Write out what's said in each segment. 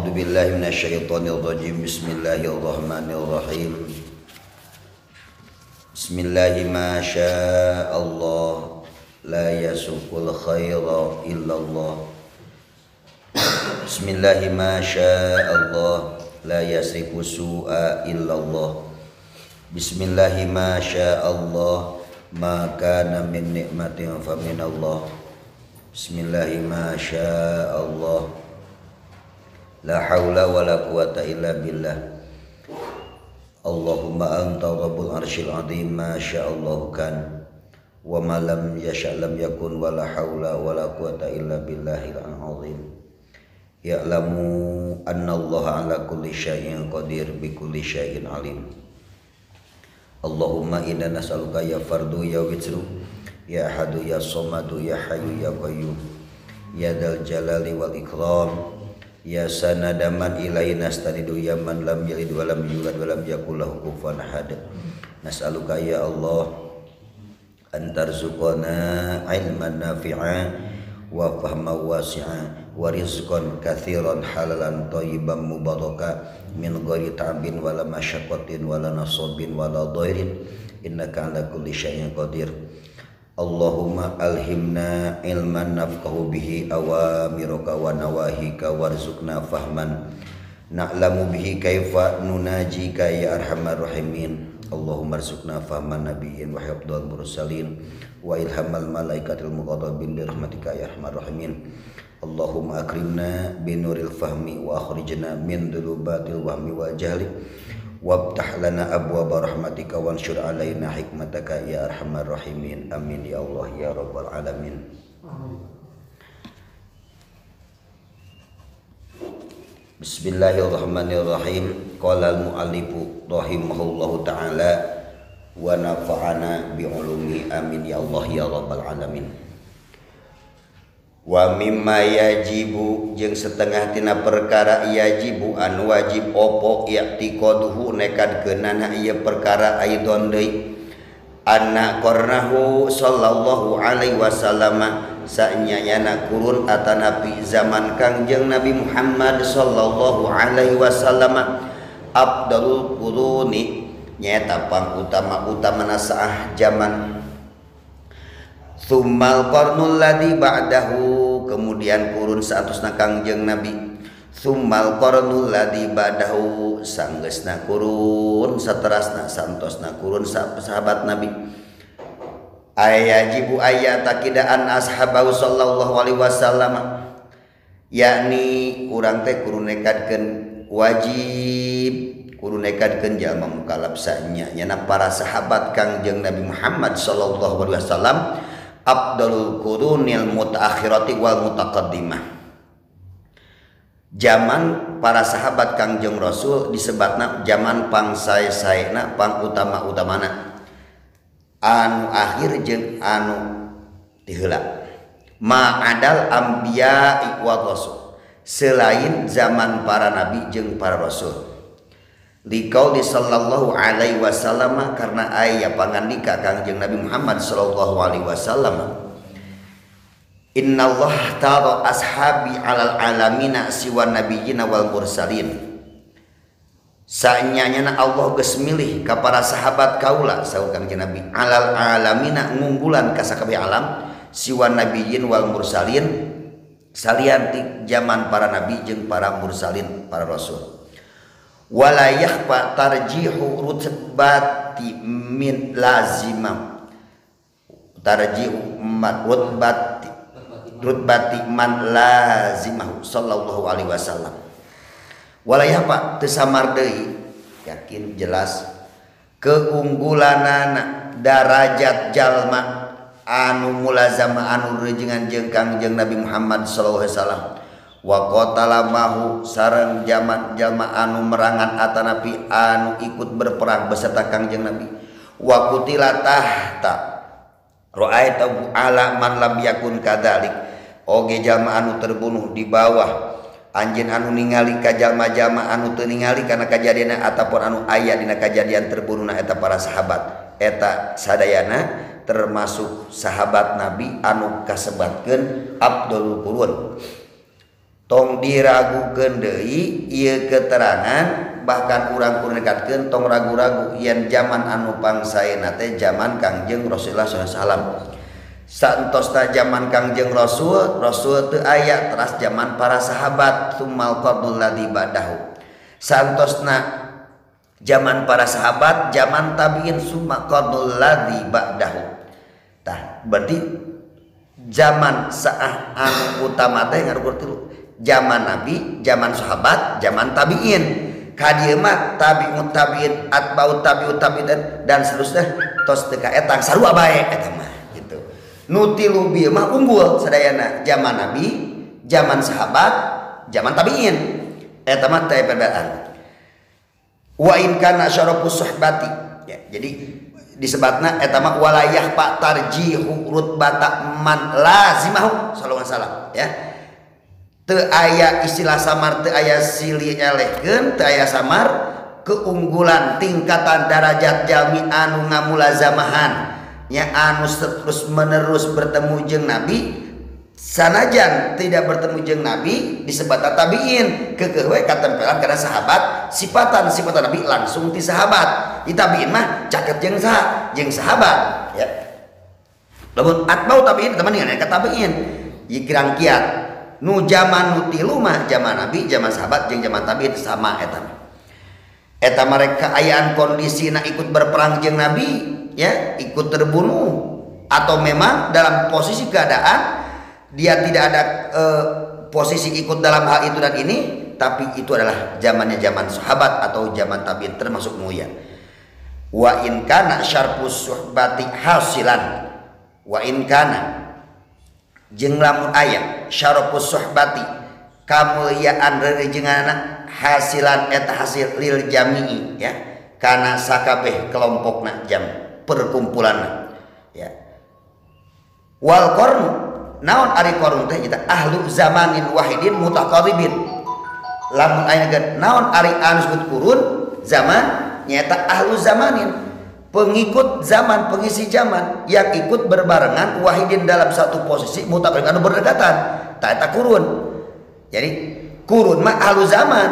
A'udzu billahi minasyaitonir rajim. Bismillahirrahmanirrahim. Bismillahi ma sya'allah la yasuqul khaira illallah. Bismillahi ma sya'allah la yasifu su'a illallah. Bismillahi ma sya'allah ma kana min ni'matin fa minallah. Bismillahi ma sya'allah la haula wa la quwata illa billah. Allahumma anta rabbul arsyil azim, ma sya'allahu kan wa ma lam yasha' lam yakun, wa la haula wa la quwata illa billahil azim. Ya'lamu anna Allah ala kulli syai'in qadir bi kulli syai'in alim. Allahumma inna nas'aluka ya fardu ya witru ya ahadu ya somadu ya hayyu ya qayyum ya dzal jalali wal ikram ya sanadaman ilaihi nastanidu ya man lam yalid wa lam yulad wa lam yakul lahu kufuwan ahad. Nas'aluka ya Allah an tarzuqana ilman nafi'a wa fahman wasi'a wa rizqan katsiran halalan thayyiban mubaraka min ghairi ta'bin wala masyaqqatin wala nasabin wala dhairin innaka ala kulli syai'in qadir. Allahumma alhimna ilman nafqahu bihi awamiruka wa nawahika warzuqna fahman na'lamu bihi kaifa nunajika ya arhamar rahimin. Allahumma arzuqna fahman nabiyyin wa hifdzal mursalin wa ilhamal malaikatil muqarrabin bi rahmatika ya arhamar rahimin. Allahumma akrimna binuril fahmi wa akhrijna min dhulubatil wahmi wal jahli wabtah lana abwaaba rahmatika wansyur alaina hikmataka ya arhamar rahimin. Amin ya Allah ya rabbal alamin. Bismillahirrahmanirrahim. Qala al-mu'allifu rahimahullahu ta'ala wa nafa'ana bi ulumi. Amin ya Allah ya rabbal alamin. Wa mimma yajibu jeung setengah tina perkara yajibu anu wajib opo i'tiqaduhu nekadkeunana ieu perkara aidon deui anna qarnahu sallallahu alaihi wasallam sanyayana kurun atanapi zaman Kangjeng Nabi Muhammad sallallahu alaihi wasallam afdalul quruni nyaeta pangutama-utamana saah zaman. Tsummal qarnul ladzi ba'dahu kemudian kurun saatosna Kangjeng Nabi. Tsummal qarnul ladzi ba'dahu sanggeusna kurun saterasna santosna kurun sahabat Nabi. Ayajibu ayatakidaan ashabahu sallallahu alaihi wasallam yakni urang teh kudu nekadkeun wajib kudu nekadkeun jalma mukallaf sanya nyana para sahabat Kangjeng Nabi Muhammad sallallahu alaihi wasallam afdalul qurunil mutaakhirati wal mutaqaddimah. Zaman para sahabat Kangjeng Rasul disebatna zaman pangsae-saena pangutama-utamana anu akhir jeung anu ti heula ma'adal anbiya wa rasul selain zaman para nabi jeung para rasul. Liqauli sallallahu alaihi wasallam karena aya pangandika Kangjeng Nabi Muhammad sallallahu alaihi wasallam innallaha ta'ala ashabi alal alamina siwa nabiyina wal mursalin. Sanyana Allah geus milih ka para sahabat kaula saur Kangjeng Nabi alal alamina ngunggulan ka sakabeh alam siwa nabiyyin wal mursalin salianti zaman para nabi jeung para mursalin para rasul. Wala yakhfa tarjihu rutbati min lazimah tarjihu rutbati man lazimah sallallahu alaihi wasallam. Wala yakhfa teu samar deui yakin jelas keunggulanana darajat jalma anu mulazamah anu rejengan jeung Kangjeng Nabi Muhammad sallallahu alaihi wasallam wa qatala mahu sareng zaman jalma anu merangan atanapi anu ikut berperang beserta Kangjeng Nabi wa qutila tahta ra'aita ala man lam yakun kadzalik oge jalma anu terbunuh di bawah anjeun anu ningali ka jalma-jalma anu teu ningali kana kajadianna ataupun anu aya dina kajadian terbunuhna eta para sahabat eta sadayana termasuk sahabat Nabi anu kasebatkeun Abdul Qurun. tong diragukeun deui ieu keterangan bahkan urang kudu nekatkeun tong ragu-ragu yen zaman anu pangsaena teh zaman Kangjeng Rasulullah sallallahu alaihi wasallam. Santosna zaman Kangjeng Rasul teu aya teras zaman para sahabat tsummal qardul ladzi ba'dahu. Santosna zaman para sahabat zaman tabiin summa qardul ladzi ba'dahu. Tah berarti zaman saah anu utama teh ngarukur tilu. Zaman Nabi, zaman sahabat, zaman tabiin. Kadieu mah tabiut tabiin, atbaut tabiut tabiin dan seterusnya tos teu ka etang sarua bae eta mah gitu. Nu tilu bieu mah unggul sadayana zaman Nabi, zaman sahabat, zaman tabiin. Eta mah teh perbedaan. Wa in kana syarafus suhbati. Ya, jadi disebutna eta mah walayah pak tarjihu rutbata man lazimahu sallallahu alaihi wasallam ya. Teu aya istilah samar, teu aya silih elehkeun, teu aya samar keunggulan tingkatan derajat jalmi anu ngamulazamahan nya anu terus menerus bertemu jeung Nabi sanajan tidak bertemu jeung Nabi disebut tabiin keukeuh we katempelan kana sahabat sifatan Nabi langsung ti sahabat. Di tabiin mah caket jeung sahabat ya. Lamun atbau tabiin teman dengan ka tabiin ieu kirang kiat. Nu zaman nu tilu mah zaman Nabi, zaman sahabat jeung zaman tabiin sama eta. Eta mereka ayaan kondisina ikut berperang jeung Nabi ya, ikut terbunuh atau memang dalam posisi keadaan dia tidak ada posisi ikut dalam hal itu dan ini, tapi itu adalah zamannya zaman sahabat atau zaman tabiin termasuk mulia. Wa in kana syarpus suhbati hasilan wa in kana jeung lamun aya syarafus suhbati kamuliaan rerenjenganna hasilan eta hasil lil jami'i ya kana sakabeh kelompokna jam perkumpulanna ya. Wal qarnu naon ari qarnu teh eta ahlu zamanin wahidin mutaqarribin. Lamun aya naon ari anu disebut kurun zaman nyaeta ahlu zamanin pengikut zaman, pengisi zaman yang ikut berbarengan wahidin dalam satu posisi mutaqarrib anu berdekatan tak eta kurun. Jadi kurun mah ahlu zaman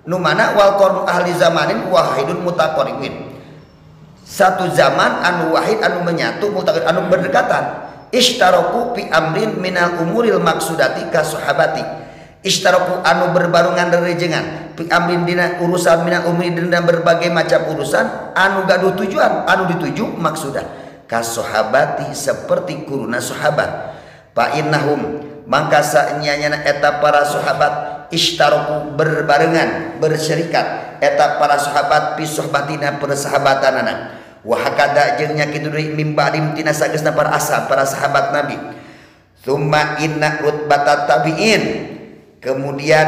nu mana wal qarnu ahli zamanin wahidun mutaqarribin satu zaman anu wahid anu menyatu mutaqarrib anu berdekatan. Ishtaraku fi amrin minal umuril maksudati ka sahabati. Ishtaraku anu berbarungan rerenjengan fi amrin dina urusan minal umri dan berbagai macam urusan anu gaduh tujuan anu dituju maksudah ka sahabati seperti kuruna sahabat. Fa innahum mangka sanyana eta para sahabat ishtaraku berbarengan berserikat eta para sahabat fi suhbatina persahabatanana. Wa hakada jeung nya kitu deui mimbadim tina sageusna para ashab para sahabat Nabi. Tsumma inna rutbatat tabiin kemudian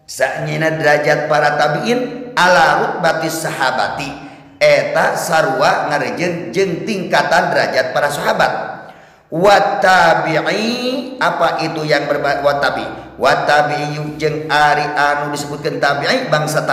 sanyana derajat para tabiin ala rutbatis sahabati eta sarua ngarejeun jeung tingkatan derajat para sahabat. Wa tabi'i apa itu yang wa tabi'i jeung ari anu disebutkeun tabi'i bangsa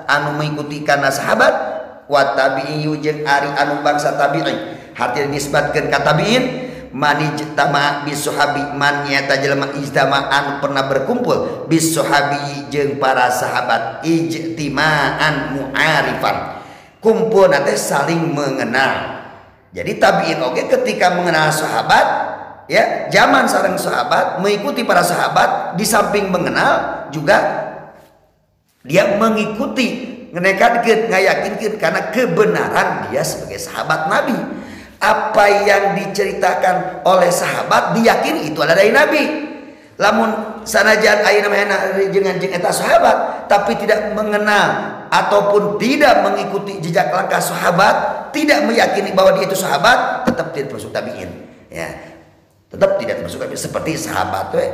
anu mengikuti kana sahabat. Wa tabi'i jeung ari anu bangsa tabi'i harti disebutkeun ka tabi'in mani jtama bis sahabi man nyata jelema ijtama anu pernah berkumpul bis sahabi jeung para sahabat ijtima'an mu'arifan kumpul teh saling mengenal. Jadi tabi'in oge ketika mengenal sahabat ya zaman sareng sahabat mengikuti para sahabat di samping mengenal juga dia mengikuti ngenekatkeun ngayakinkeun karena kebenaran dia sebagai sahabat Nabi. Apa yang diceritakan oleh sahabat diyakini itu adalah dari Nabi. Lamun sanajan ayeuna mah jeung eta sahabat tapi tidak mengenal ataupun tidak mengikuti jejak langkah sahabat, tidak meyakini bahwa dia itu sahabat, tetap tidak masuk tabi'in. Ya. Tetap tidak masuk tabi'in seperti sahabat we.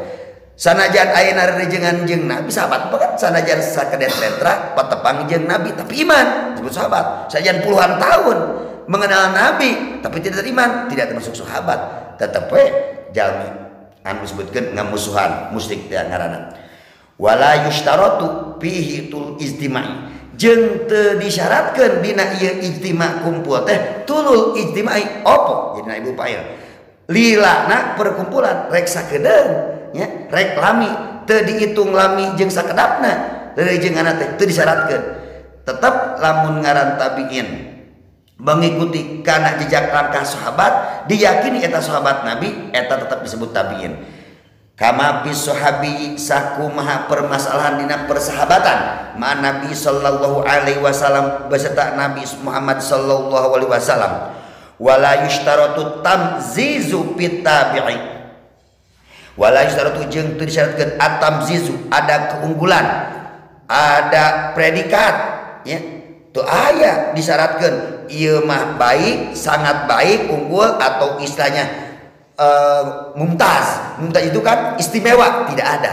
Sanajan ayeuna rerenjengan jeung Nabi sahabat kan sanajan sakedet letra patepang jeung Nabi tapi iman disebut sahabat. Sanajan puluhan tahun mengenal Nabi tapi tidak iman tidak termasuk sahabat. Tetep we jalmi anu disebutkeun ngamusuhan musyrik teh ngaranna. Wala yushtaratu fihi tul ijtima'i jeung teu disyaratkeun dina ieu ijtima' kumpul teh tulul ijtima'i opo jadi ibu pail lilana perkumpulan rek sakedeung ya rek lami teu dihitung lami jeung sakedapna leureungeunna teh teu disyaratkeun tetep lamun ngaran tabiin mengikuti kana jejak langkah sahabat diyakini eta sahabat Nabi eta tetap disebut tabiin kama bis sahabi sakumaha permasalahan dina persahabatan ma Nabi sallallahu alaihi wasallam beserta Nabi Muhammad sallallahu alaihi wasallam wala yushtaratu tamzizu fit tabi'i wala yushtaratu jeung teu disyaratkeun at-tamzizu ada keunggulan ada predikat ya tuh aya disyaratkeun ieu mah baik sangat baik unggul atau istilahnya mumtaz itu kan istimewa tidak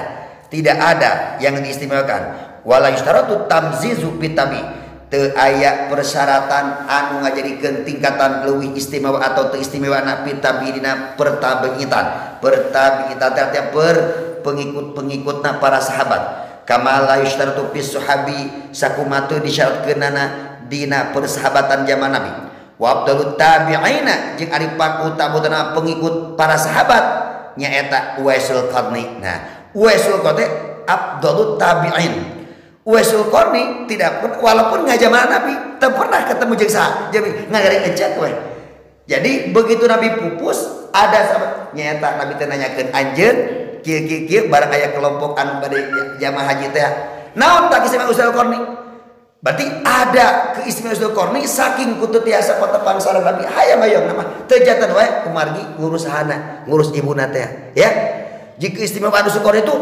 ada yang diistimewakan wala yushtaratu tamzizu fit tabi teu aya persyaratan anu ngajadikeun tingkatan leuwih istimewa atau teu istimewa na fit tabi dina pertabiitan artinya pengikut-pengikutna para sahabat kama la yushtaratu fis sahabi sakumatu disyaratkeunana dina persahabatan zaman Nabi wa afdalut tabi'ina jeung ari pakutabutna pengikut para sahabat nyaeta Uwaisul Qarni. Nah, Uwaisul Qarni afdalut tabi'in. Uwaisul Qarni tidak walaupun ngajaman Nabi teu pernah ketemu jeung saha jadi ngagari ecek we. Jadi begitu Nabi pupus ada sahabat nyaeta Nabi teh nanyakeun anjeun kieu barang aya kelompok anu bade jamaah haji teh naon tak kisah Uwaisul Qarni. Berarti ada keistimewaan Uwaisul Qarni saking kutu tiasa patepang sareng Nabi hayang nama tejatan wae kumargi ngurus sahana ngurus ibuna teh ya. Jika keistimewaan Uwaisul Qarni itu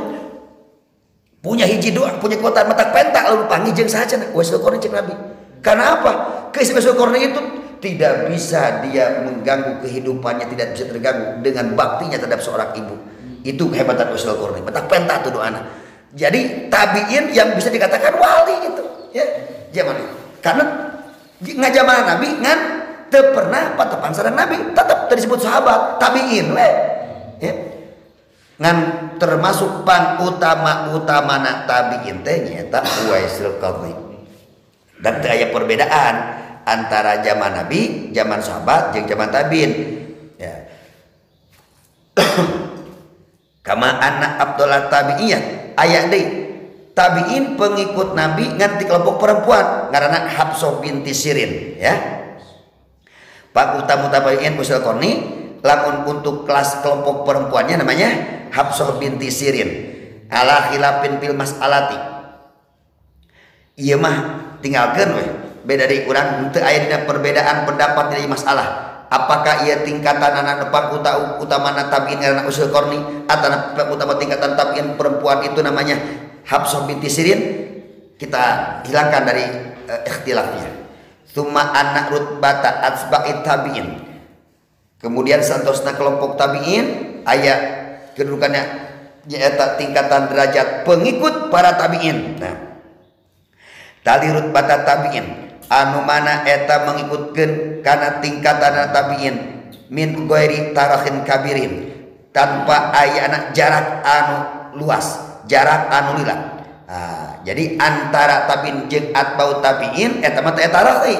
punya hiji doa punya kekuatan mata pentak lalu panggil jeung saha Uwaisul Qarni cek Nabi. Karena apa? Keistimewaan Uwaisul Qarni itu tidak bisa dia mengganggu kehidupannya tidak bisa terganggu dengan baktinya terhadap seorang ibu. Itu kehebatan Uwaisul Qarni mata pentak tuh doana. Jadi tabiin yang bisa dikatakan wali gitu ya. Zaman karena ngajaman Nabi ngan teu pernah patepang sareng Nabi tetap disebut sahabat tabiin we ya ngan termasuk utama-utamana tabiin teh nyaeta Uwaisul Qarni dan teu aya perbedaan antara zaman Nabi zaman sahabat jeung zaman tabiin ya kama anak Abdullah tabi'iyah aya deui tabiin pengikut Nabi nganti kelompok perempuan ngaranna Hafsah binti Sirin ya. Pak utamu tabiin Uwaisul Qarni lamun untuk kelas kelompok perempuannya namanya Hafsah binti Sirin ala khilafin fil mas'alati. Ieu mah tinggalkeun we beda deui urang teu aya dina perbedaan pendapat dari masalah apakah ia tingkatan anak depan utama tabiin ngaranna Uwaisul Qarni atau utama tingkatan tabiin perempuan itu namanya Hafsah binti Sirin kita hilangkan dari ikhtilafnya. Tsumma anak rutbata atsba'it tabi'in. Kemudian santosna kelompok tabi'in aya kedudukannya nyaeta tingkatan derajat pengikut para tabi'in. Nah, tali rutbata tabi'in anu mana eta mengikutkeun kana tingkatan tabi'in min ghairi tarakhin kabirin tanpa aya anak jarak anu luas jarak anu lila. Nah, jadi antara tabiin jeung atbau tabiin eta mah teh tarakhi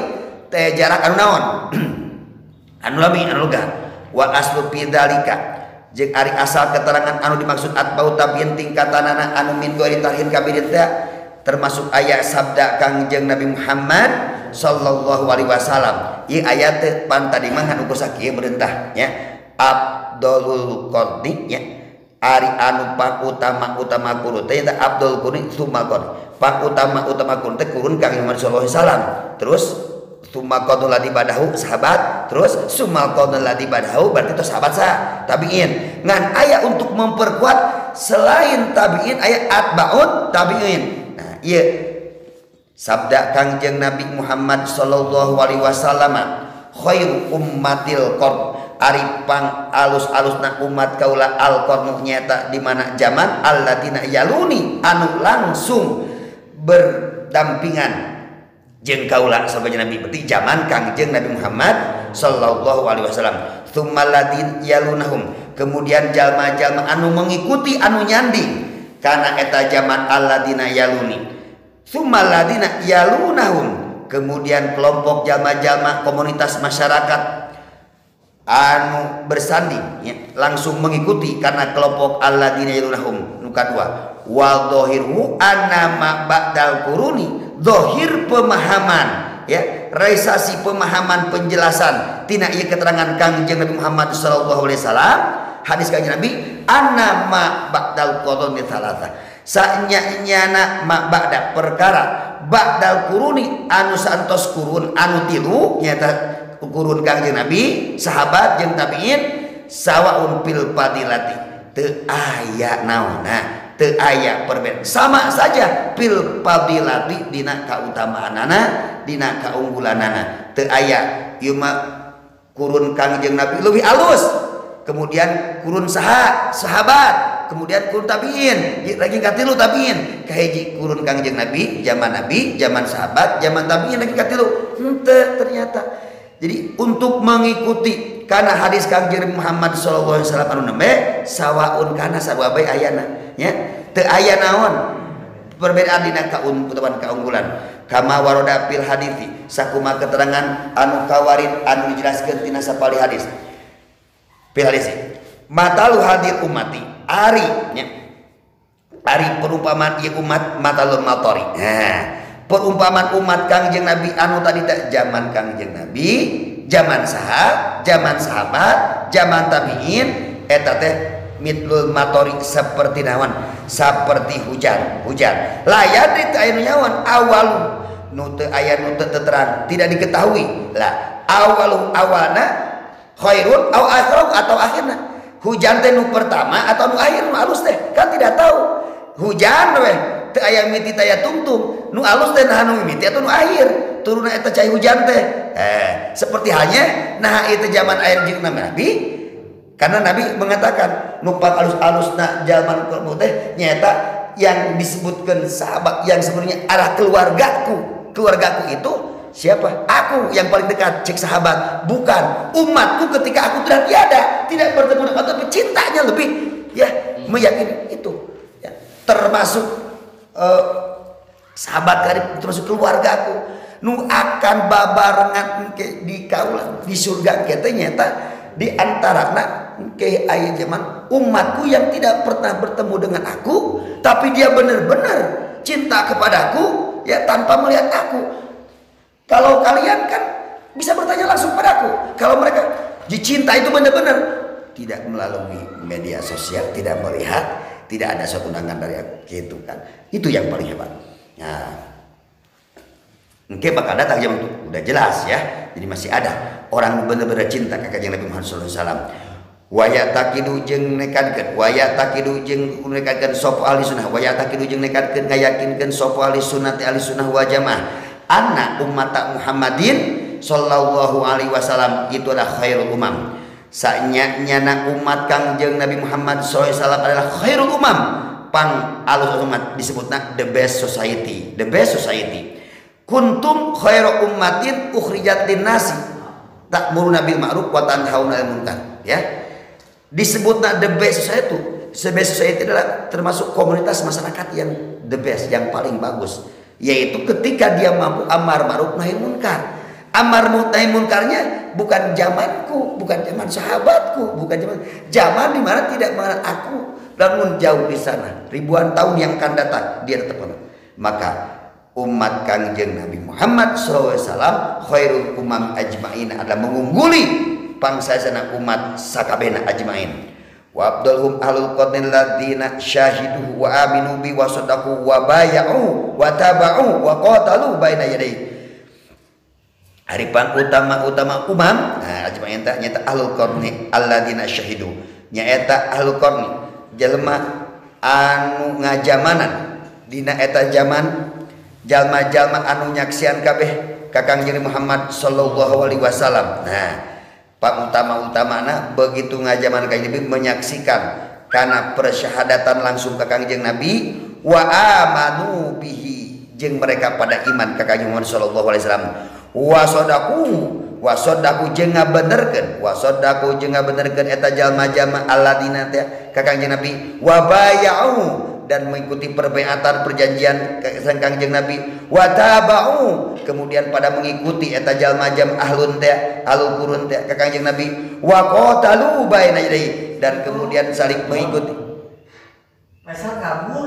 teh jarak anu naon anu lami anu lega wa aslu fi dzalika jeung ari asal keterangan anu dimaksud atbau tabiin tingkatanana anu min ghairi tarhin kabirin teh termasuk aya sabda Kangjeng Nabi Muhammad sallallahu alaihi wasallam ieu ayat teh pan tadi mah anu sakieu merintah nya Abdul Qarni nya ari anu pak utama kurun teh eta Abdul Qarni tsumma Qarni pak utama kurun teh kurun Kang Muhammad sallallahu alaihi wasallam terus tsumma Qarni ladzi badahu sahabat terus tsumma Qarni ladzi badahu berarti itu sahabat tabiin ngan aya untuk memperkuat selain tabiin aya atbaut tabiin. Nah ieu sabda Kangjeng Nabi Muhammad sallallahu alaihi wasallam khairu ummatil qarn ari pang alus-alusna umat kaula al-qarnu nyata di mana zaman allatina yaluni anu langsung berdampingan jeung kaula sabda Nabi berarti zaman Kangjeng Nabi Muhammad sallallahu alaihi wasallam tsumma ladin yalunahum kemudian jalma-jalma anu mengikuti anu nyanding kana eta zaman alladina yaluni tsumma ladina yalunahum kemudian kelompok jalma-jalma komunitas masyarakat anu bersanding ya, langsung mengikuti karena kelompok alladzina yalunahum nu kadua wal dhahiru annama ba'dal quruni zahir pemahaman ya realisasi pemahaman penjelasan tina ieu keterangan Kangjeng Nabi Muhammad sallallahu alaihi wasallam hadis Kangjeng Nabi annama ba'dal quruni thalatha sanya-nyana ma ba'da perkara ba'dal quruni anu santos kurun anu tilu nyata kurun Kangjeng Nabi sahabat jeung tabiin sawaun fil fadilati teu aya naonna teu aya perbedaan sama saja fil fadilati dina kautamaanana dina kaunggulanana teu aya ieu mah kurun Kangjeng Nabi leuwih alus kemudian kurun sahabat kemudian kurun tabiin lagi katilu tabiin kahiji kurun Kangjeng Nabi zaman sahabat zaman tabiin lagi katilu henteu ternyata. Jadi untuk mengikuti karena hadis Kangjeng Muhammad sallallahu alaihi wasallam anu nembe sawaun kana sarua bae ayana nya teu aya naon perbedaan dina kaunggulan kama waroda fil hadithi sakuma keterangan anu kawarid anu dijelaskeun tina sapali hadis fil hadis matalu hadir umati ari nya ari perumpamaan ieu umat matalul matori perumpamaan umat Kangjeng Nabi anu tadi tak zaman Kangjeng Nabi zaman sahabat zaman tabiin eta teh mitlul matori seperti nawan seperti hujan layan di teu aya nu nyawan awal nu teu aya nu teu terang tidak diketahui lah awalna khairun aw akhiru atau akhirna hujan teh nu pertama atau nu akhir nu alus teh kan tidak tahu hujan we teu aya mimiti taya tungtung nu alus teh nah nu mimiti atau nu akhir turunna eta cai hujan teh seperti halnya nah itu zaman air jeung Nabi karena Nabi mengatakan numpang alus-alusna zaman kalbu teh nyata yang disebutkan sahabat yang sebenarnya arah keluargaku itu siapa aku yang paling dekat cek sahabat bukan umatku ketika aku sudah tiada tidak bertemu dengan tapi cintanya lebih ya meyakini itu ya, termasuk sahabat karib termasuk keluargaku nu akan babarengan di kaula di surga kita nyata di antarana ke aya zaman umatku yang tidak pernah bertemu dengan aku tapi dia benar-benar cinta kepadaku ya tanpa melihat aku. Kalau kalian kan bisa bertanya langsung padaku kalau mereka dicinta itu benar-benar tidak melalui media sosial tidak melihat tidak ada suatu undangan dari aku gitu kan itu yang paling hebat. Nah, mungkin bakal datang jam itu udah jelas ya. Jadi masih ada orang benar-benar cinta ka Kanjeng Nabi Muhammad sallallahu alaihi wasallam. Waya takidu jeung nekadkeun sop ahli sunnah waya takidu jeung nekadkeun ngayakinkeun sop ahli sunnah wal jamaah anna ummat Muhammadin sallallahu alaihi wasallam itu adalah khairul umam. Sanyana umat Kanjeng Nabi Muhammad sallallahu alaihi wasallam adalah khairul umam. Pang alus umat disebutna the best society. Kuntum khairu ummatin ukhrijat linnasi ta'muruna bil ma'ruf wa tanhauna 'anil munkar ya. Disebutna the best society adalah termasuk komunitas masyarakat yang the best, yang paling bagus, yaitu ketika dia mampu amar ma'ruf nahi munkar. Amar ma'ruf nahi munkarnya bukan zamanku, bukan zaman sahabatku, bukan zaman di mana tidak mengenal aku, namun jauh di sana ribuan tahun yang akan datang dia tetap mengenal. Maka umat Kanjeng Nabi Muhammad SAW khairul umam ajmain adalah mengungguli pangsasana umat sakabehna ajmain. Wa abdulhum ahlul qadnil ladina syahidu wa aminu bi wa sadaqu wa bay'u wa taba'u wa qatalu baina yadayhi. Haripan utama umam ajmain teh nyata ahlul qadni alladina syahidu nyaeta ahlul qadni jelema anu ngajamanan dina eta zaman jalma-jalma anu nyaksian kabeh ka Kanjeng Muhammad sallallahu alaihi wasallam. Nah, utama-utamana begitu ngajaman Kanjeng Nabi menyaksikan karena persyahadatan langsung ka Kanjeng Nabi wa amanu bihi jeung mereka pada iman ka Kanjeng Muhammad sallallahu alaihi wasallam wa sadaqu jeung ngabenerkeun eta jalma-jalma alladzina teh ka Kanjeng Nabi wa bay'u dan mengikuti perbaiatan perjanjian Kanjeng Nabi wa taba'u kemudian pada mengikuti eta jalma-jalma ahlul qurun teh ka Kanjeng Nabi wa qatalu baina yadayhi dan kemudian saling mengikuti. Masa kabur